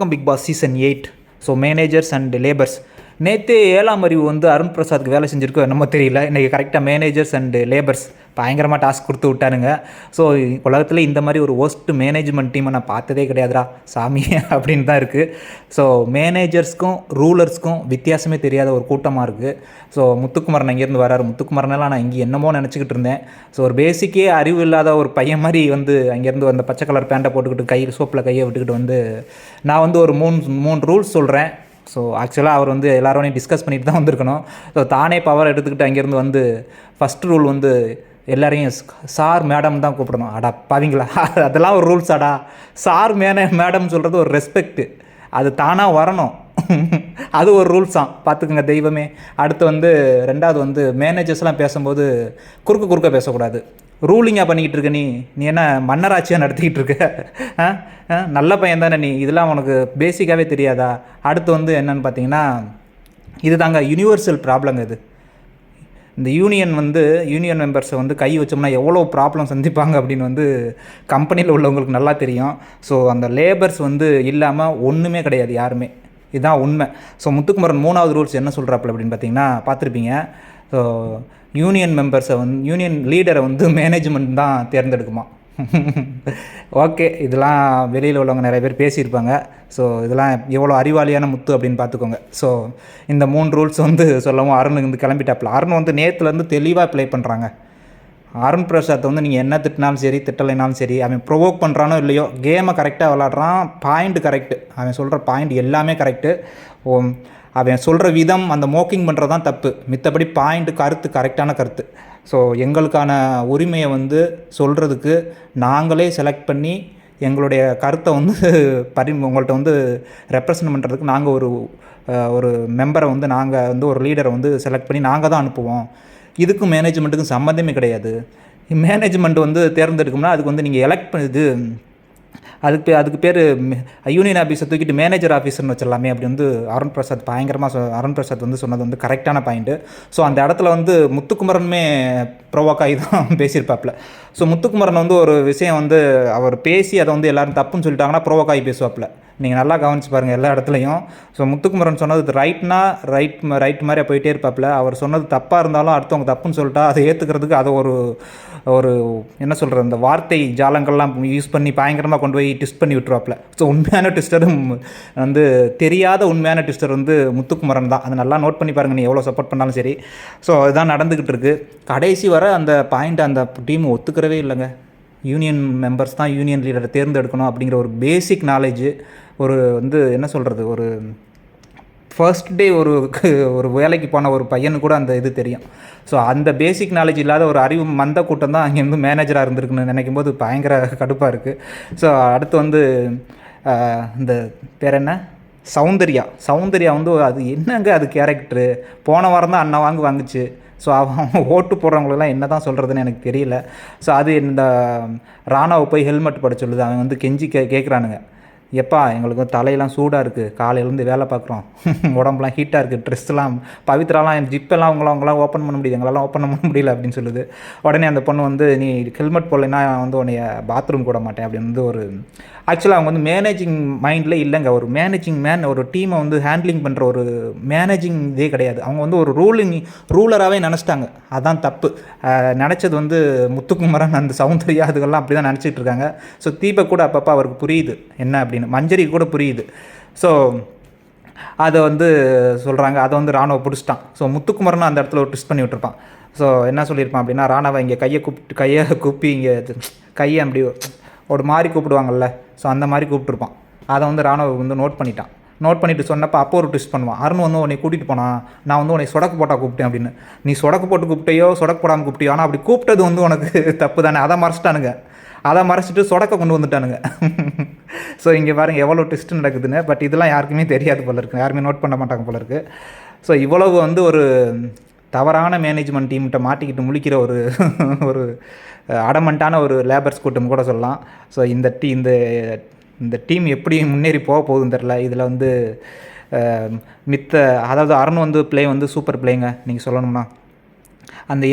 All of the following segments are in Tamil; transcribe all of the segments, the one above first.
Big boss season 8. So managers and labours. நேற்று 7ஆம் அறிவு வந்து அருண் பிரசாத்துக்கு வேலை செஞ்சுருக்கோ என்னமோ தெரியல. இன்றைக்கி கரெக்டாக மேனேஜர்ஸ் அண்டு லேபர்ஸ் பயங்கரமாக டாஸ்க் கொடுத்து விட்டானுங்க. ஸோ உலகத்தில் இந்த மாதிரி ஒரு ஒஸ்ட் மேனேஜ்மெண்ட் டீமை நான் பார்த்ததே கிடையாதுடா சாமி அப்படின்னு தான் இருக்குது. ஸோ மேனேஜர்ஸ்க்கும் ரூலர்ஸ்க்கும் வித்தியாசமே தெரியாத ஒரு கூட்டமாக இருக்குது. ஸோ முத்துக்குமரன் இங்கேருந்து வராரு. முத்துக்குமரனெல்லாம் நான் இங்கே என்னமோ நினச்சிக்கிட்டு இருந்தேன். ஸோ ஒரு பேசிக்கே அறிவு இல்லாத ஒரு பையன் மாதிரி வந்து அங்கேருந்து அந்த பச்சை கலர் பேண்ட்டை போட்டுக்கிட்டு கையில் சோப்பில் கையை விட்டுக்கிட்டு வந்து நான் வந்து ஒரு மூணு ரூல்ஸ் சொல்கிறேன். ஸோ ஆக்சுவலாக அவர் வந்து எல்லாரோடையும் டிஸ்கஸ் பண்ணிட்டு தான் வந்திருக்கணும். ஸோ தானே பவர் எடுத்துக்கிட்டு அங்கேருந்து வந்து ஃபஸ்ட் ரூல் வந்து எல்லாரையும் சார் மேடம் தான் கூப்பிடணும். அடா பாவீங்களா, அதெல்லாம் ஒரு ரூல்ஸ் அடா. சார் மேடம் சொல்கிறது ஒரு ரெஸ்பெக்ட்டு, அது தானாக வரணும். அது ஒரு ரூல்ஸ் தான், பார்த்துக்குங்க தெய்வமே. அடுத்து வந்து ரெண்டாவது வந்து மேனேஜர்ஸ்லாம் பேசும்போது குறுக்க பேசக்கூடாது. ரூலிங்காக பண்ணிக்கிட்டு இருக்க நீ என்ன மன்னராட்சியாக நடத்திக்கிட்டு இருக்க? நல்ல பையன் தானே நீ, இதெல்லாம் உனக்கு பேசிக்காகவே தெரியாதா? அடுத்து வந்து என்னென்னு பார்த்தீங்கன்னா, இது தாங்க யூனிவர்சல் ப்ராப்ளங்க. இது இந்த யூனியன் மெம்பர்ஸை வந்து கை வச்சோம்னா எவ்வளோ ப்ராப்ளம் சந்திப்பாங்க அப்படின்னு வந்து கம்பெனியில் உள்ளவங்களுக்கு நல்லா தெரியும். ஸோ அந்த லேபர்ஸ் வந்து இல்லாமல் ஒன்றுமே கிடையாது யாருமே, இதுதான் உண்மை. ஸோ முத்துக்குமரன் 3வது ரூல்ஸ் என்ன சொல்கிறாப்புல அப்படின்னு பார்த்தீங்கன்னா பார்த்துருப்பீங்க. ஸோ யூனியன் லீடரை வந்து மேனேஜ்மெண்ட் தான் தேர்ந்தெடுக்குமா. ஓகே, இதெல்லாம் வெளியில் உள்ளவங்க நிறைய பேர் பேசியிருப்பாங்க. ஸோ இதெல்லாம் எவ்வளோ அறிவாளியான முத்து அப்படின்னு பார்த்துக்கோங்க. ஸோ இந்த 3 ரூல்ஸ் வந்து சொல்லவும் அருண் வந்து கிளம்பிட்டாப்புல. அருண் வந்து நேற்றுலேருந்து தெளிவாக ப்ளே பண்ணுறாங்க. அருண் பிரசாத் வந்து நீங்கள் என்ன திட்டினாலும் சரி திட்டலைனாலும் சரி, அவன் ப்ரொவோக் பண்ணுறானோ இல்லையோ கேமை கரெக்டாக விளாட்றான். பாயிண்ட் கரெக்டு, அவன் சொல்கிற பாயிண்ட் எல்லாமே கரெக்டு. அவன் சொல்கிற விதம், அந்த மோக்கிங் பண்ணுறது தான் தப்பு. மித்தபடி பாயிண்ட்டு கருத்து கரெக்டான கருத்து. ஸோ எங்களுக்கான உரிமையை வந்து சொல்கிறதுக்கு நாங்களே செலக்ட் பண்ணி எங்களுடைய கருத்தை வந்து உங்கள்கிட்ட வந்து ரெப்ரசன்ட் பண்ணுறதுக்கு நாங்கள் ஒரு மெம்பரை வந்து நாங்கள் வந்து ஒரு லீடரை வந்து செலக்ட் பண்ணி நாங்கள் தான் அனுப்புவோம். இதுக்கும் மேனேஜ்மெண்ட்டுக்கும் சம்மந்தமே கிடையாது. மேனேஜ்மெண்ட் வந்து தேர்ந்தெடுக்கும்னா அதுக்கு வந்து நீங்கள் எலெக்ட் பண்ணுது, அதுக்கு பேர் யூனியன் ஆஃபீஸை தூக்கிட்டு மேனேஜர் ஆஃபீஸர்னு வச்சிடலாமே அப்படி வந்து அருண் பிரசாத் வந்து சொன்னது வந்து கரெக்டான பாயிண்ட்டு. ஸோ அந்த இடத்துல வந்து முத்துக்குமரனுமே ப்ரொவோக் ஆகி தான் பேசியிருப்பாப்புல. ஸோ முத்துக்குமரன் வந்து ஒரு விஷயம் வந்து அவர் பேசி அதை வந்து எல்லோரும் தப்புன்னு சொல்லிட்டாங்கன்னா ப்ரொவோக் ஆகி பேசுவாப்புல. நீங்கள் நல்லா கவனிச்சு பாருங்கள் எல்லா இடத்துலையும். ஸோ முத்துக்குமரன் சொன்னது ரைட் மாதிரியே போயிட்டே இருப்பாப்புல. அவர் சொன்னது தப்பாக இருந்தாலும் அடுத்தவங்க தப்புன்னு சொல்லிட்டா அதை ஏற்றுக்கிறதுக்கு அதை ஒரு என்ன சொல்கிறது, அந்த வார்த்தை ஜாலங்கள்லாம் யூஸ் பண்ணி பயங்கரமாக கொண்டு போய் ட்விஸ்ட் பண்ணி விட்டுருவாப்புல. ஸோ உண்மையான ட்விஸ்டரும் வந்து தெரியாத உண்மையான ட்விஸ்டர் வந்து முத்துக்குமரன் தான். அதை நல்லா நோட் பண்ணி பாருங்கள், நீ எவ்வளோ சப்போர்ட் பண்ணாலும் சரி. ஸோ அதுதான் நடந்துக்கிட்டு இருக்குது. கடைசி வர அந்த பாயிண்ட் அந்த டீம் ஒத்துக்கிறவே இல்லைங்க. யூனியன் மெம்பர்ஸ் தான் யூனியன் லீடரை தேர்ந்தெடுக்கணும் அப்படிங்கிற ஒரு பேசிக் நாலேஜு, ஒரு வந்து என்ன சொல்கிறது, ஒரு ஃபர்ஸ்ட் டே ஒரு வேலைக்கு போன ஒரு பையனு கூட அந்த இது தெரியும். ஸோ அந்த பேசிக் நாலேஜ் இல்லாத ஒரு அறிவு மந்த கூட்டம் தான் அங்கேருந்து மேனேஜராக இருந்திருக்குன்னு நினைக்கும் போது பயங்கர கடுப்பாக இருக்குது. ஸோ அடுத்து வந்து இந்த பேர் என்ன, சௌந்தர்யா வந்து அது என்னங்க அது கேரக்டரு. போன வாரம் தான் அண்ணா வாங்குச்சு. ஸோ அவன் ஓட்டு போடுறவங்களெல்லாம் என்ன தான் சொல்கிறதுன்னு எனக்கு தெரியல. ஸோ அது இந்த ராணாவை போய் ஹெல்மெட் போட சொல்லுது. அவன் வந்து கெஞ்சி கேட்குறானுங்க, எப்பா எங்களுக்கு தலையெல்லாம் சூடாக இருக்குது, காலையிலேருந்து வேலை பார்க்குறோம், உடம்புலாம் ஹீட்டாக இருக்குது, ட்ரெஸ்லாம் பவித்ராலாம் ஜிப்பெல்லாம் அவங்களாம் ஓப்பன் பண்ண முடியுது, எங்களால் ஓப்பன் பண்ண முடியல அப்படின்னு சொல்லுது. உடனே அந்த பொண்ணு வந்து நீ ஹெல்மெட் போடலைன்னா வந்து உன்னைய பாத்ரூம் கூட மாட்டேன் அப்படின்னு வந்து ஒரு ஆக்சுவலாக அவங்க வந்து மேனேஜிங் மைண்டில் இல்லைங்க. ஒரு மேனேஜிங் ஒரு டீமை வந்து ஹேண்ட்லிங் பண்ணுற ஒரு மேனேஜிங் இதே கிடையாது. அவங்க வந்து ஒரு ரூலராகவே நினச்சிட்டாங்க. அதுதான் தப்பு. நினச்சது வந்து முத்துக்குமரன் அந்த சௌந்தர்யா அதுக்கெல்லாம் அப்படி தான் நினச்சிட்டு இருக்காங்க. ஸோ தீபக் கூட அப்பப்போ அவருக்கு புரியுது என்ன அப்படின்னு, மஞ்சரி கூட புரியுது. ஸோ அதை வந்து சொல்கிறாங்க, அதை வந்து ராணுவ பிடிச்சிட்டான். ஸோ முத்துக்குமரனும் அந்த இடத்துல ஒரு ட்விஸ்ட் பண்ணி விட்டுருப்பான். ஸோ என்ன சொல்லியிருப்பான் அப்படின்னா, ராணாவை இங்கே கையை கூப்பி இங்கே கையை அப்படி ஒரு மாதிரி கூப்பிடுவாங்கள்ல, ஸோ அந்த மாதிரி கூப்பிட்டுருப்பான். அதை வந்து ராணுவ வந்து நோட் பண்ணிவிட்டு சொன்னப்போ அப்போ ஒரு ட்விஸ்ட் பண்ணுவான். அருண் வந்து உன்னை கூட்டிகிட்டு போனான், நான் வந்து உன்னை சொடக்கு போட்டால் கூப்பிட்டேன் அப்படின்னு. நீ சொடக்கு போட்டு கூப்பிட்டையோ சொடக்கு போடாமல் கூப்பிட்டியோ, ஆனால் அப்படி கூப்பிட்டது வந்து உனக்கு தப்பு தானே. அதை மறைச்சிட்டு சொடக்க கொண்டு வந்துட்டானுங்க. ஸோ இங்கே பாருங்கள் எவ்வளோ ட்விஸ்ட் நடக்குதுன்னு. பட் இதெல்லாம் யாருக்குமே தெரியாது போல இருக்குது, யாருமே நோட் பண்ண மாட்டாங்க போல இருக்குது. ஸோ இவ்வளவு வந்து ஒரு தவறான மேனேஜ்மெண்ட் டீம்கிட்ட மாட்டிக்கிட்டு முழிக்கிற ஒரு அடமண்ட்டான ஒரு லேபர்ஸ் கூட்டம் கூட சொல்லலாம். ஸோ இந்த டீம் எப்படி முன்னேறி போகுதுன்னு தெரில. இதில் வந்து அதாவது அருண் வந்து ப்ளே வந்து சூப்பர் பிளேங்க. நீங்கள் சொல்லணும்னா அந்த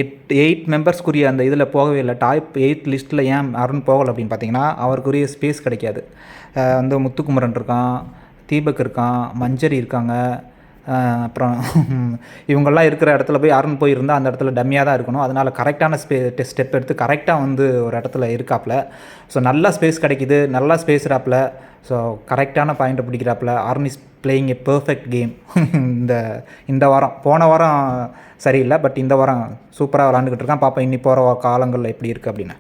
8 மெம்பர்ஸ்க்குரிய அந்த இதில் போகவே இல்லை. டாப் 8 லிஸ்ட்டில் ஏன் அருண் போகலை அப்படின்னு பார்த்தீங்கன்னா, அவருக்குரிய ஸ்பேஸ் கிடைக்காது. வந்து முத்துக்குமரன் இருக்கான், தீபக் இருக்கான், மஞ்சரி இருக்காங்க. அப்புறம் இவங்கெல்லாம் இருக்கிற இடத்துல போய் அருண் போயிருந்தால் அந்த இடத்துல டம்மியாக தான் இருக்கணும். அதனால் கரெக்டான ஸ்டெப் எடுத்து கரெக்டாக வந்து ஒரு இடத்துல இருக்காப்புல. ஸோ நல்லா ஸ்பேஸ் கிடைக்கிது, நல்லா ஸ்பேஸ்றாப்புல. ஸோ கரெக்டான பாயிண்ட்டை பிடிக்கிறாப்புல. Arun is playing a perfect game. இந்த வாரம், போன வாரம் சரியில்லை, பட் இந்த வாரம் சூப்பராக விளாண்டுக்கிட்டு இருக்கான். பார்ப்போம் இனி போகிற காலங்களில் எப்படி இருக்குது அப்படின்னு.